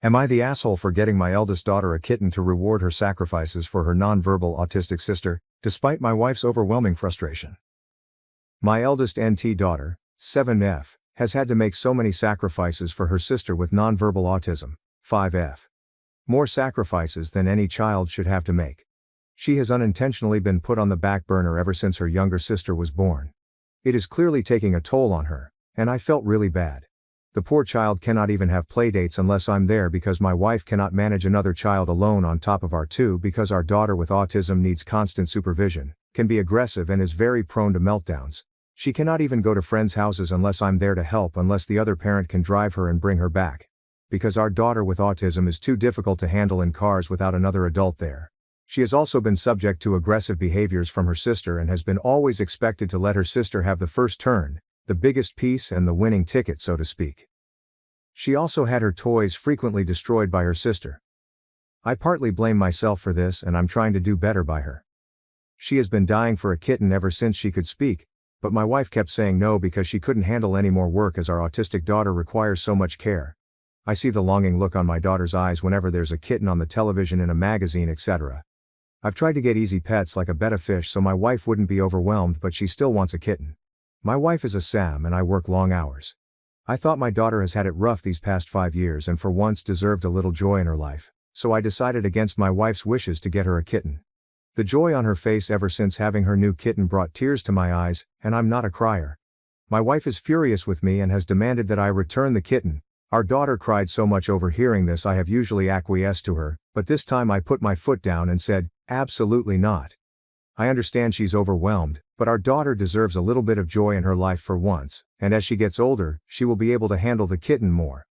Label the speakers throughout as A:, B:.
A: Am I the asshole for getting my eldest daughter a kitten to reward her sacrifices for her nonverbal autistic sister, despite my wife's overwhelming frustration? My eldest NT daughter, 7F, has had to make so many sacrifices for her sister with nonverbal autism, 5F. More sacrifices than any child should have to make. She has unintentionally been put on the back burner ever since her younger sister was born. It is clearly taking a toll on her, and I felt really bad. The poor child cannot even have playdates unless I'm there because my wife cannot manage another child alone on top of our two because our daughter with autism needs constant supervision, can be aggressive and is very prone to meltdowns. She cannot even go to friends' houses unless I'm there to help unless the other parent can drive her and bring her back. Because our daughter with autism is too difficult to handle in cars without another adult there. She has also been subject to aggressive behaviors from her sister and has been always expected to let her sister have the first turn, the biggest piece and the winning ticket so to speak. She also had her toys frequently destroyed by her sister. I partly blame myself for this and I'm trying to do better by her. She has been dying for a kitten ever since she could speak, but my wife kept saying no because she couldn't handle any more work as our autistic daughter requires so much care. I see the longing look on my daughter's eyes whenever there's a kitten on the television in a magazine etc. I've tried to get easy pets like a betta fish so my wife wouldn't be overwhelmed but she still wants a kitten. My wife is a Sam and I work long hours. I thought my daughter has had it rough these past 5 years and for once deserved a little joy in her life, so I decided against my wife's wishes to get her a kitten. The joy on her face ever since having her new kitten brought tears to my eyes, and I'm not a crier. My wife is furious with me and has demanded that I return the kitten. Our daughter cried so much over hearing this I have usually acquiesced to her, but this time I put my foot down and said, absolutely not. I understand she's overwhelmed, but our daughter deserves a little bit of joy in her life for once, and as she gets older, she will be able to handle the kitten more.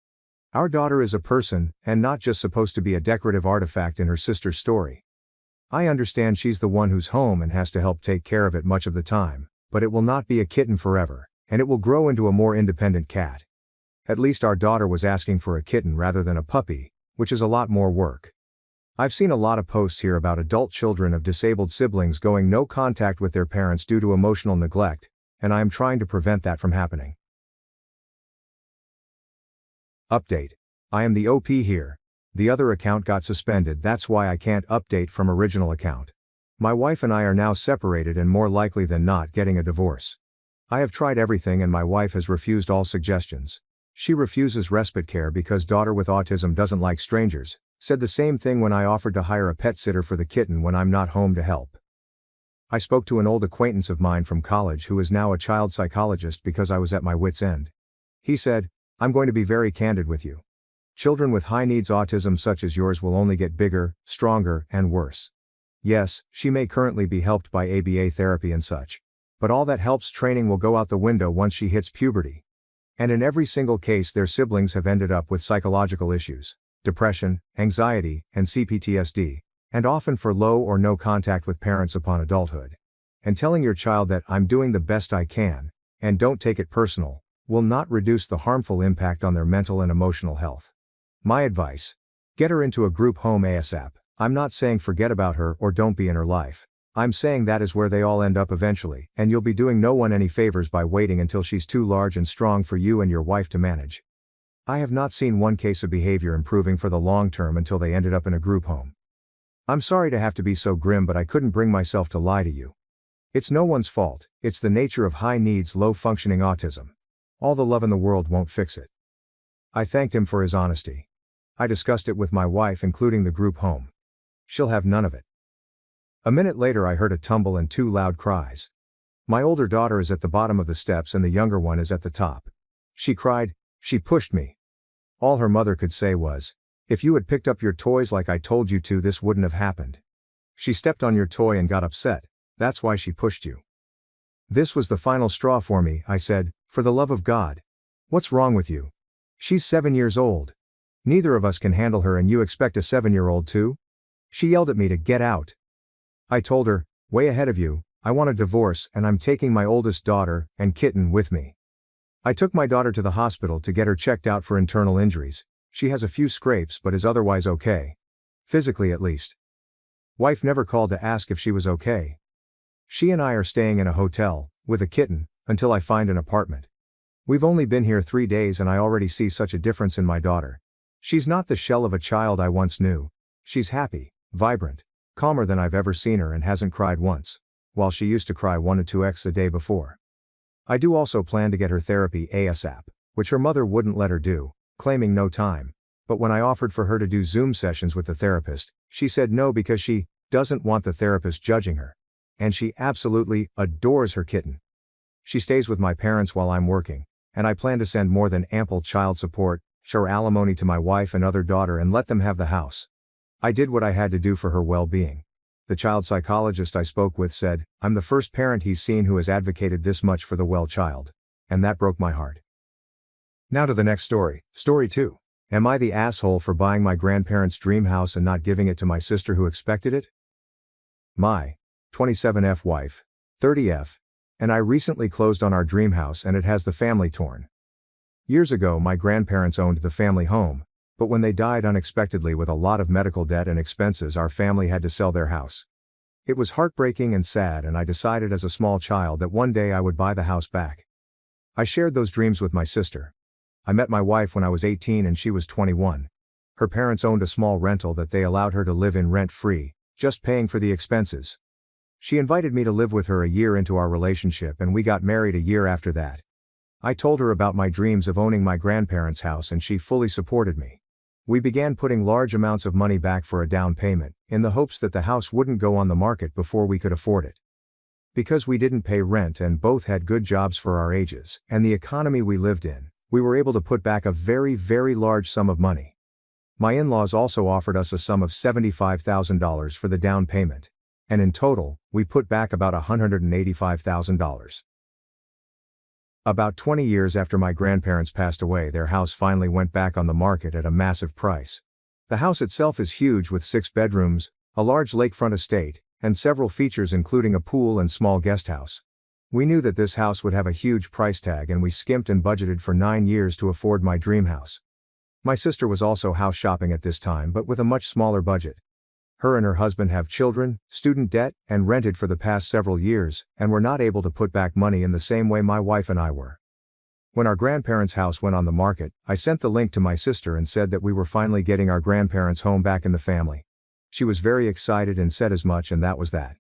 A: Our daughter is a person, and not just supposed to be a decorative artifact in her sister's story. I understand she's the one who's home and has to help take care of it much of the time, but it will not be a kitten forever, and it will grow into a more independent cat. At least our daughter was asking for a kitten rather than a puppy, which is a lot more work. I've seen a lot of posts here about adult children of disabled siblings going no contact with their parents due to emotional neglect, and I am trying to prevent that from happening. Update. I am the OP here. The other account got suspended, that's why I can't update from original account. My wife and I are now separated and more likely than not getting a divorce. I have tried everything and my wife has refused all suggestions. She refuses respite care because daughter with autism doesn't like strangers. Said the same thing when I offered to hire a pet sitter for the kitten when I'm not home to help. I spoke to an old acquaintance of mine from college who is now a child psychologist because I was at my wit's end. He said, I'm going to be very candid with you. Children with high needs autism such as yours will only get bigger, stronger, and worse. Yes, she may currently be helped by ABA therapy and such. But all that helps training will go out the window once she hits puberty. And in every single case their siblings have ended up with psychological issues. Depression, anxiety, and CPTSD, and often for low or no contact with parents upon adulthood. And telling your child that I'm doing the best I can, and don't take it personal, will not reduce the harmful impact on their mental and emotional health. My advice: get her into a group home ASAP. I'm not saying forget about her or don't be in her life. I'm saying that is where they all end up eventually, and you'll be doing no one any favors by waiting until she's too large and strong for you and your wife to manage. I have not seen one case of behavior improving for the long term until they ended up in a group home. I'm sorry to have to be so grim, but I couldn't bring myself to lie to you. It's no one's fault, it's the nature of high needs, low functioning autism. All the love in the world won't fix it. I thanked him for his honesty. I discussed it with my wife, including the group home. She'll have none of it. A minute later I heard a tumble and 2 loud cries. My older daughter is at the bottom of the steps and the younger one is at the top. She cried, she pushed me. All her mother could say was, if you had picked up your toys like I told you to, this wouldn't have happened. She stepped on your toy and got upset, that's why she pushed you. This was the final straw for me, I said, for the love of God. What's wrong with you? She's 7 years old. Neither of us can handle her and you expect a 7-year-old to? She yelled at me to get out. I told her, way ahead of you, I want a divorce and I'm taking my oldest daughter and Kitten with me. I took my daughter to the hospital to get her checked out for internal injuries. She has a few scrapes but is otherwise okay. Physically at least. Wife never called to ask if she was okay. She and I are staying in a hotel, with a kitten, until I find an apartment. We've only been here 3 days and I already see such a difference in my daughter. She's not the shell of a child I once knew. She's happy, vibrant, calmer than I've ever seen her and hasn't cried once, while she used to cry 1 to 2x a day before. I do also plan to get her therapy ASAP, which her mother wouldn't let her do, claiming no time. But when I offered for her to do Zoom sessions with the therapist, she said no because she doesn't want the therapist judging her. And she absolutely adores her kitten. She stays with my parents while I'm working, and I plan to send more than ample child support, show alimony to my wife and other daughter and let them have the house. I did what I had to do for her well-being. The child psychologist I spoke with said, I'm the first parent he's seen who has advocated this much for the well child. And that broke my heart. Now to the next story. Story 2. Am I the asshole for buying my grandparents' dream house and not giving it to my sister who expected it? My 27F wife, 30F, and I recently closed on our dream house and it has the family torn. Years ago my grandparents owned the family home, but when they died unexpectedly with a lot of medical debt and expenses our family had to sell their house. It was heartbreaking and sad and I decided as a small child that one day I would buy the house back. I shared those dreams with my sister. I met my wife when I was 18 and she was 21. Her parents owned a small rental that they allowed her to live in rent-free, just paying for the expenses. She invited me to live with her a year into our relationship and we got married a year after that. I told her about my dreams of owning my grandparents' house and she fully supported me. We began putting large amounts of money back for a down payment, in the hopes that the house wouldn't go on the market before we could afford it. Because we didn't pay rent and both had good jobs for our ages, and the economy we lived in, we were able to put back a very, very large sum of money. My in-laws also offered us a sum of $75,000 for the down payment. And in total, we put back about $185,000. About 20 years after my grandparents passed away, their house finally went back on the market at a massive price. The house itself is huge with 6 bedrooms, a large lakefront estate, and several features including a pool and small guest house. We knew that this house would have a huge price tag and we skimped and budgeted for 9 years to afford my dream house. My sister was also house shopping at this time but with a much smaller budget. Her and her husband have children, student debt, and rented for the past several years, and were not able to put back money in the same way my wife and I were. When our grandparents' house went on the market, I sent the link to my sister and said that we were finally getting our grandparents' home back in the family. She was very excited and said as much, and that was that.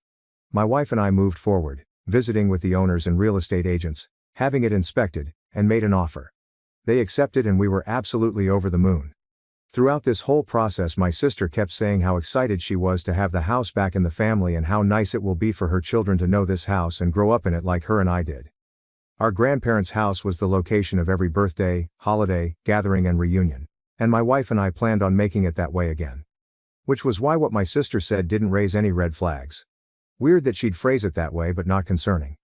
A: My wife and I moved forward, visiting with the owners and real estate agents, having it inspected, and made an offer. They accepted and we were absolutely over the moon. Throughout this whole process my sister kept saying how excited she was to have the house back in the family and how nice it will be for her children to know this house and grow up in it like her and I did. Our grandparents' house was the location of every birthday, holiday, gathering and reunion, and my wife and I planned on making it that way again. Which was why what my sister said didn't raise any red flags. Weird that she'd phrase it that way but not concerning.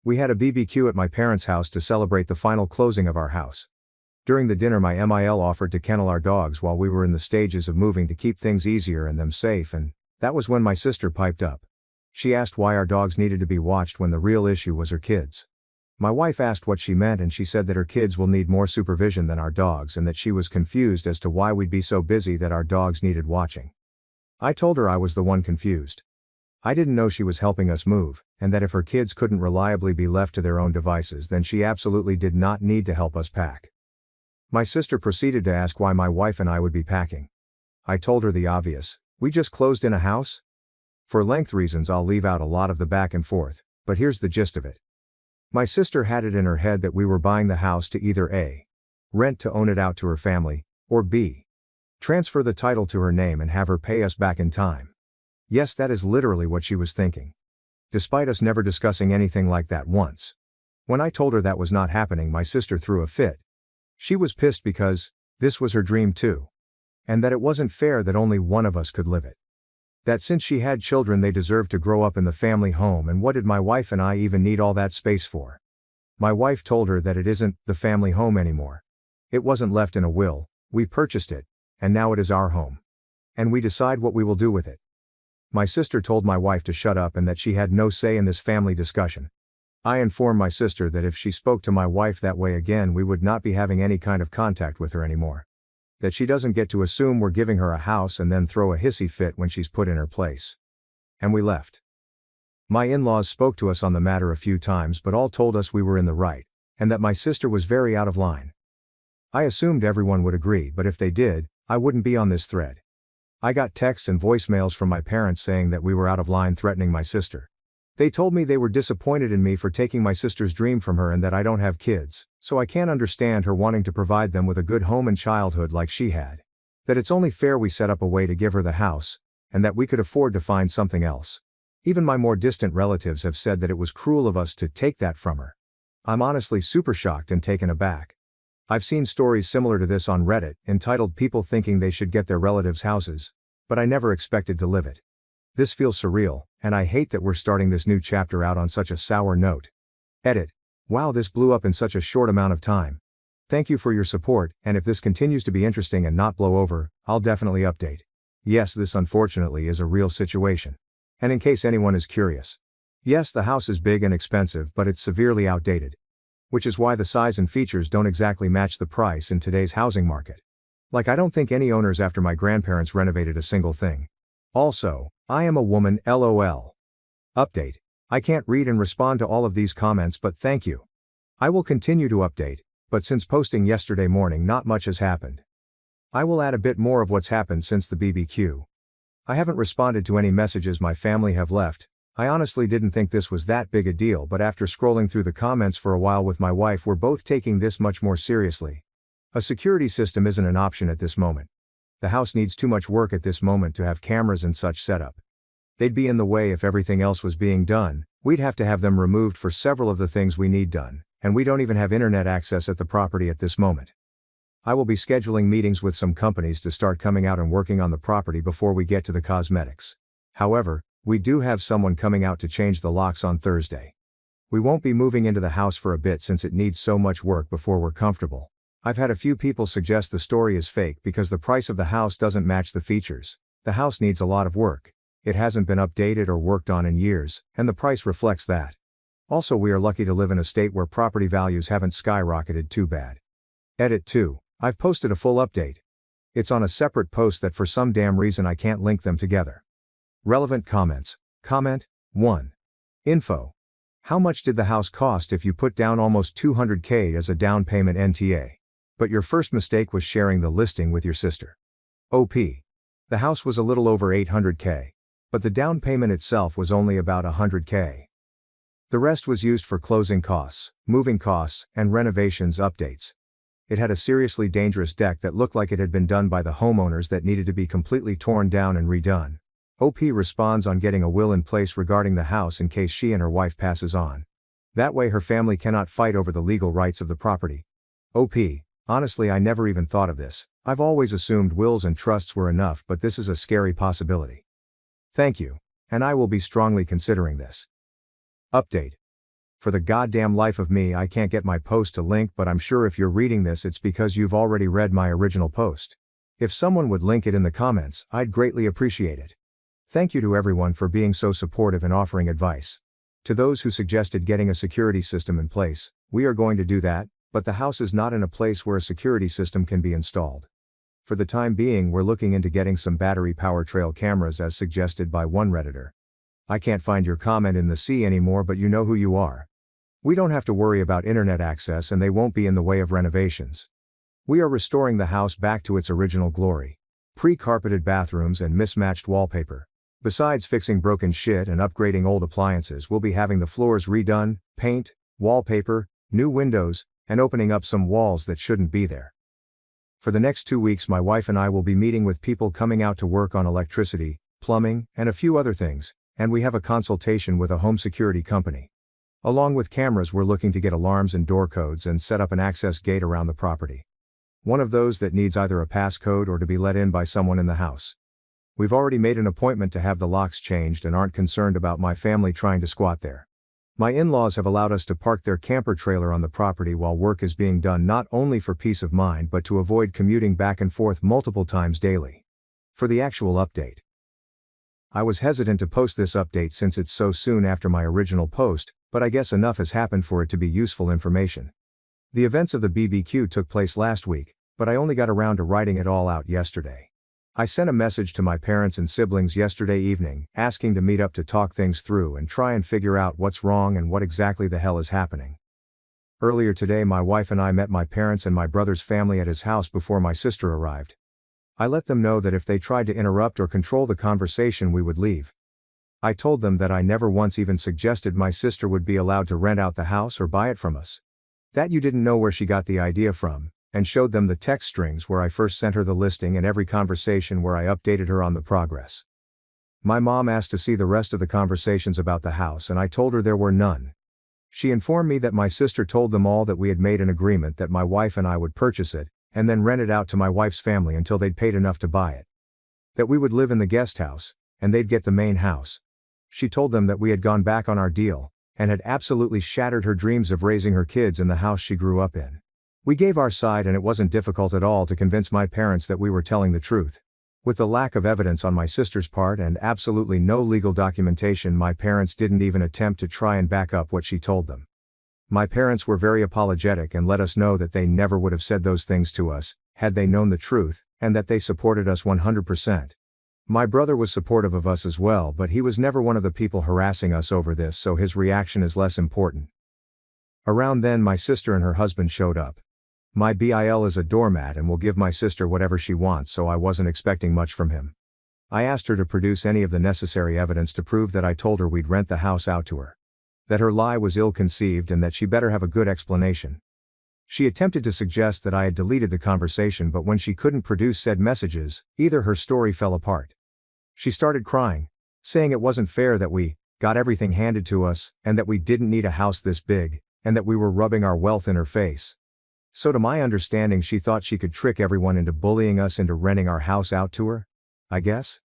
A: We had a BBQ at my parents' house to celebrate the final closing of our house. During the dinner my MIL offered to kennel our dogs while we were in the stages of moving to keep things easier and them safe, and that was when my sister piped up. She asked why our dogs needed to be watched when the real issue was her kids. My wife asked what she meant and she said that her kids will need more supervision than our dogs and that she was confused as to why we'd be so busy that our dogs needed watching. I told her I was the one confused. I didn't know she was helping us move, and that if her kids couldn't reliably be left to their own devices then she absolutely did not need to help us pack. My sister proceeded to ask why my wife and I would be packing. I told her the obvious, we just closed in a house? For length reasons I'll leave out a lot of the back and forth, but here's the gist of it. My sister had it in her head that we were buying the house to either A. rent to own it out to her family, or B. transfer the title to her name and have her pay us back in time. Yes, that is literally what she was thinking. Despite us never discussing anything like that once. When I told her that was not happening my sister threw a fit. She was pissed because this was her dream too. And that it wasn't fair that only one of us could live it. That since she had children they deserved to grow up in the family home, and what did my wife and I even need all that space for? My wife told her that it isn't the family home anymore. It wasn't left in a will, we purchased it, and now it is our home. And we decide what we will do with it. My sister told my wife to shut up and that she had no say in this family discussion. I informed my sister that if she spoke to my wife that way again we would not be having any kind of contact with her anymore. That she doesn't get to assume we're giving her a house and then throw a hissy fit when she's put in her place. And we left. My in-laws spoke to us on the matter a few times but all told us we were in the right, and that my sister was very out of line. I assumed everyone would agree, but if they did, I wouldn't be on this thread. I got texts and voicemails from my parents saying that we were out of line, threatening my sister. They told me they were disappointed in me for taking my sister's dream from her and that I don't have kids, so I can't understand her wanting to provide them with a good home and childhood like she had. That it's only fair we set up a way to give her the house, and that we could afford to find something else. Even my more distant relatives have said that it was cruel of us to take that from her. I'm honestly super shocked and taken aback. I've seen stories similar to this on Reddit, entitled "People Thinking They Should Get Their Relatives' Houses," but I never expected to live it. This feels surreal, and I hate that we're starting this new chapter out on such a sour note. Edit. Wow, this blew up in such a short amount of time. Thank you for your support, and if this continues to be interesting and not blow over, I'll definitely update. Yes, this unfortunately is a real situation. And in case anyone is curious. Yes, the house is big and expensive, but it's severely outdated. Which is why the size and features don't exactly match the price in today's housing market. Like, I don't think any owners after my grandparents renovated a single thing. Also, I am a woman, lol. Update. I can't read and respond to all of these comments, but thank you. I will continue to update, but since posting yesterday morning not much has happened. I will add a bit more of what's happened since the BBQ. I haven't responded to any messages my family have left. I honestly didn't think this was that big a deal, but after scrolling through the comments for a while with my wife, we're both taking this much more seriously. A security system isn't an option at this moment. The house needs too much work at this moment to have cameras and such set up. They'd be in the way if everything else was being done. We'd have to have them removed for several of the things we need done, and we don't even have internet access at the property at this moment. I will be scheduling meetings with some companies to start coming out and working on the property before we get to the cosmetics. However, we do have someone coming out to change the locks on Thursday. We won't be moving into the house for a bit since it needs so much work before we're comfortable. I've had a few people suggest the story is fake because the price of the house doesn't match the features. The house needs a lot of work. It hasn't been updated or worked on in years, and the price reflects that. Also, we are lucky to live in a state where property values haven't skyrocketed too bad. Edit 2. I've posted a full update. It's on a separate post that for some damn reason I can't link them together. Relevant comments. Comment 1. Info. How much did the house cost if you put down almost $200K as a down payment NTA? But your first mistake was sharing the listing with your sister. OP. The house was a little over $800K. But the down payment itself was only about $100K. The rest was used for closing costs, moving costs, and renovations updates. It had a seriously dangerous deck that looked like it had been done by the homeowners that needed to be completely torn down and redone. OP responds on getting a will in place regarding the house in case she and her wife passes on. That way her family cannot fight over the legal rights of the property. OP. Honestly, I never even thought of this. I've always assumed wills and trusts were enough, but this is a scary possibility. Thank you. And I will be strongly considering this. Update. For the goddamn life of me, I can't get my post to link, but I'm sure if you're reading this, it's because you've already read my original post. If someone would link it in the comments, I'd greatly appreciate it. Thank you to everyone for being so supportive and offering advice. To those who suggested getting a security system in place, we are going to do that, but the house is not in a place where a security system can be installed. For the time being, we're looking into getting some battery power trail cameras as suggested by one Redditor. I can't find your comment in the sea anymore, but you know who you are. We don't have to worry about internet access and they won't be in the way of renovations. We are restoring the house back to its original glory. Pre-carpeted bathrooms and mismatched wallpaper. Besides fixing broken shit and upgrading old appliances, we'll be having the floors redone, paint, wallpaper, new windows, and opening up some walls that shouldn't be there. For the next 2 weeks, my wife and I will be meeting with people coming out to work on electricity, plumbing, and a few other things, and we have a consultation with a home security company. Along with cameras, we're looking to get alarms and door codes and set up an access gate around the property. One of those that needs either a passcode or to be let in by someone in the house. We've already made an appointment to have the locks changed and aren't concerned about my family trying to squat there. My in-laws have allowed us to park their camper trailer on the property while work is being done, not only for peace of mind but to avoid commuting back and forth multiple times daily. For the actual update. I was hesitant to post this update since it's so soon after my original post, but I guess enough has happened for it to be useful information. The events of the BBQ took place last week, but I only got around to writing it all out yesterday. I sent a message to my parents and siblings yesterday evening, asking to meet up to talk things through and try and figure out what's wrong and what exactly the hell is happening. Earlier today, my wife and I met my parents and my brother's family at his house before my sister arrived. I let them know that if they tried to interrupt or control the conversation we would leave. I told them that I never once even suggested my sister would be allowed to rent out the house or buy it from us. That you didn't know where she got the idea from, and showed them the text strings where I first sent her the listing and every conversation where I updated her on the progress. My mom asked to see the rest of the conversations about the house and I told her there were none. She informed me that my sister told them all that we had made an agreement that my wife and I would purchase it, and then rent it out to my wife's family until they'd paid enough to buy it. That we would live in the guest house, and they'd get the main house. She told them that we had gone back on our deal, and had absolutely shattered her dreams of raising her kids in the house she grew up in. We gave our side and it wasn't difficult at all to convince my parents that we were telling the truth. With the lack of evidence on my sister's part and absolutely no legal documentation, my parents didn't even attempt to try and back up what she told them. My parents were very apologetic and let us know that they never would have said those things to us, had they known the truth, and that they supported us 100%. My brother was supportive of us as well, but he was never one of the people harassing us over this, so his reaction is less important. Around then my sister and her husband showed up. My BIL is a doormat and will give my sister whatever she wants, so I wasn't expecting much from him. I asked her to produce any of the necessary evidence to prove that I told her we'd rent the house out to her. That her lie was ill-conceived and that she better have a good explanation. She attempted to suggest that I had deleted the conversation, but when she couldn't produce said messages, her story fell apart. She started crying, saying it wasn't fair that we got everything handed to us, and that we didn't need a house this big, and that we were rubbing our wealth in her face. So to my understanding, she thought she could trick everyone into bullying us into renting our house out to her? I guess?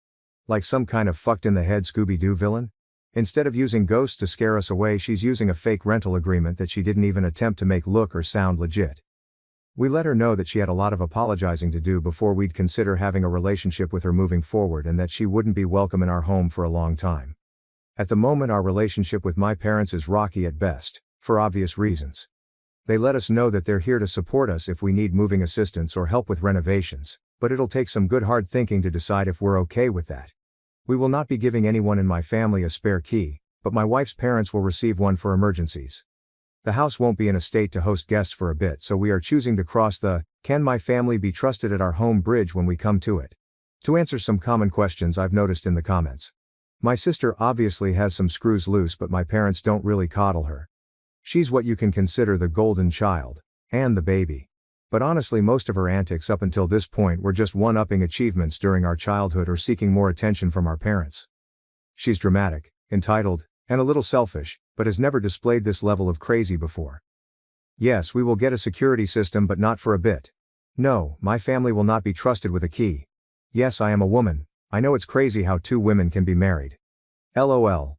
A: Like some kind of fucked in the head Scooby-Doo villain? Instead of using ghosts to scare us away, she's using a fake rental agreement that she didn't even attempt to make look or sound legit. We let her know that she had a lot of apologizing to do before we'd consider having a relationship with her moving forward, and that she wouldn't be welcome in our home for a long time. At the moment, our relationship with my parents is rocky at best, for obvious reasons. They let us know that they're here to support us if we need moving assistance or help with renovations, but it'll take some good hard thinking to decide if we're okay with that. We will not be giving anyone in my family a spare key, but my wife's parents will receive one for emergencies. The house won't be in a state to host guests for a bit, so we are choosing to cross the "can my family be trusted at our home" bridge when we come to it. To answer some common questions I've noticed in the comments. My sister obviously has some screws loose, but my parents don't really coddle her. She's what you can consider the golden child, and the baby. But honestly, most of her antics up until this point were just one-upping achievements during our childhood or seeking more attention from our parents. She's dramatic, entitled, and a little selfish, but has never displayed this level of crazy before. Yes, we will get a security system, but not for a bit. No, my family will not be trusted with a key. Yes, I am a woman. I know it's crazy how two women can be married. LOL.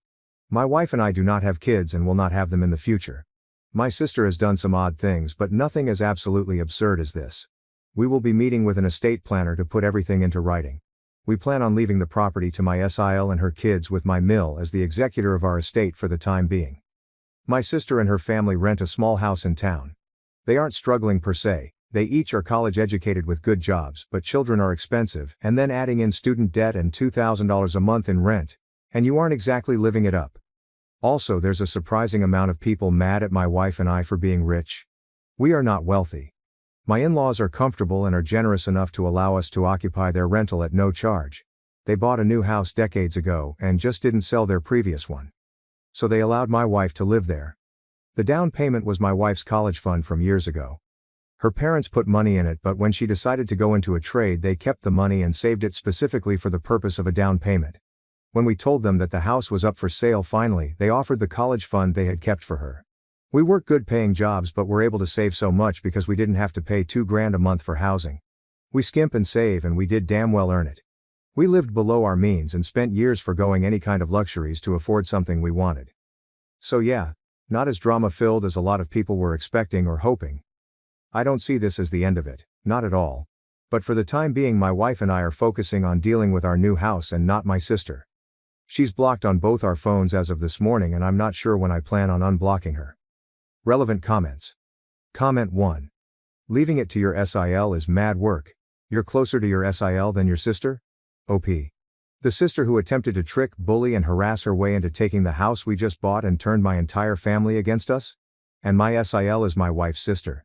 A: My wife and I do not have kids and will not have them in the future. My sister has done some odd things, but nothing as absolutely absurd as this. We will be meeting with an estate planner to put everything into writing. We plan on leaving the property to my SIL and her kids, with my mill as the executor of our estate for the time being. My sister and her family rent a small house in town. They aren't struggling per se, they each are college educated with good jobs, but children are expensive, and then adding in student debt and $2,000 a month in rent, and you aren't exactly living it up. Also, there's a surprising amount of people mad at my wife and I for being rich. We are not wealthy. My in-laws are comfortable and are generous enough to allow us to occupy their rental at no charge. They bought a new house decades ago and just didn't sell their previous one. So they allowed my wife to live there. The down payment was my wife's college fund from years ago. Her parents put money in it, but when she decided to go into a trade, they kept the money and saved it specifically for the purpose of a down payment. When we told them that the house was up for sale finally, they offered the college fund they had kept for her. We work good paying jobs, but were able to save so much because we didn't have to pay $2,000 a month for housing. We skimp and save, and we did damn well earn it. We lived below our means and spent years forgoing any kind of luxuries to afford something we wanted. So yeah, not as drama-filled as a lot of people were expecting or hoping. I don't see this as the end of it, not at all. But for the time being, my wife and I are focusing on dealing with our new house and not my sister. She's blocked on both our phones as of this morning, and I'm not sure when I plan on unblocking her. Relevant comments. Comment 1. Leaving it to your SIL is mad work. You're closer to your SIL than your sister? OP. The sister who attempted to trick, bully, and harass her way into taking the house we just bought and turned my entire family against us? And my SIL is my wife's sister.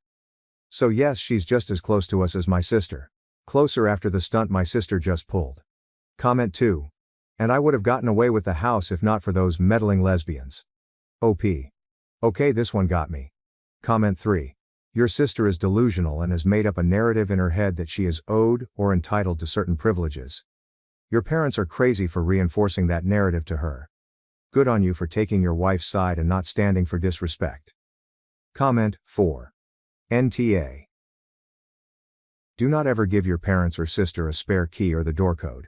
A: So yes, she's just as close to us as my sister. Closer after the stunt my sister just pulled. Comment 2. And I would have gotten away with the house if not for those meddling lesbians. OP. Okay, this one got me. Comment 3. Your sister is delusional and has made up a narrative in her head that she is owed or entitled to certain privileges. Your parents are crazy for reinforcing that narrative to her. Good on you for taking your wife's side and not standing for disrespect. Comment 4. NTA. Do not ever give your parents or sister a spare key or the door code.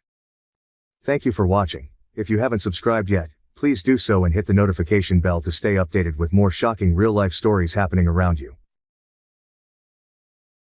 A: Thank you for watching. If you haven't subscribed yet, please do so and hit the notification bell to stay updated with more shocking real-life stories happening around you.